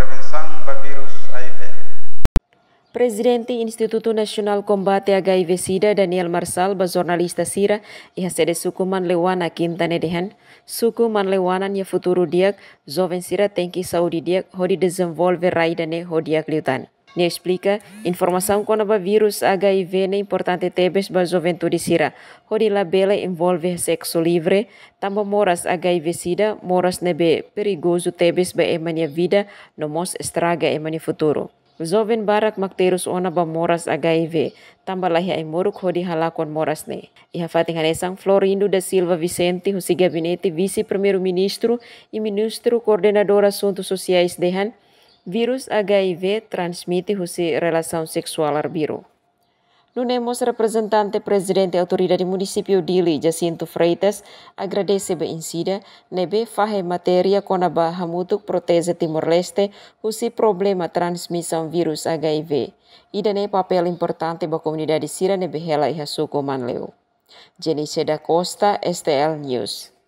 prevenção do vírus HIV. Presidente Instituto Nasional Combate HIV-Sida Daniel Marsal ba jornalista Sira iha sede suku Manlewana Quintana dehan suku Manlewana nya futuro diak jovem Sira tenki saúde diak hodi desenvolve raidane hodiak liutan. Ne explica informação quando ba vírus HIV ne importante tebes ba juventude Sira hodi labela envolve sexo livre tamba moras HIV-Sida moras nebe perigoso tebes ba emania vida no mos estraga emania futuro. Jovem barak makterus ona ba moras HIV, tambah lahi ay moruk hodi halakon moras ne. Iha fating hanesang Florindo da Silva Vicente, husi gabinete vice-primeiro-ministro e ministro coordenador assuntos sociais dehan, vírus HIV transmite husi relação sexual arbiro. Nunemos representante presidente autoridade município Dili, Jacinto Freitas, agradece ba insida, nebe fahe matéria konaba hamutuk protese Timor-Leste, husi problema transmissão vírus HIV. Ida ne papel importante ba comunidade Sira nebe hela iha suku Manleu. Jenice da Costa, STL News.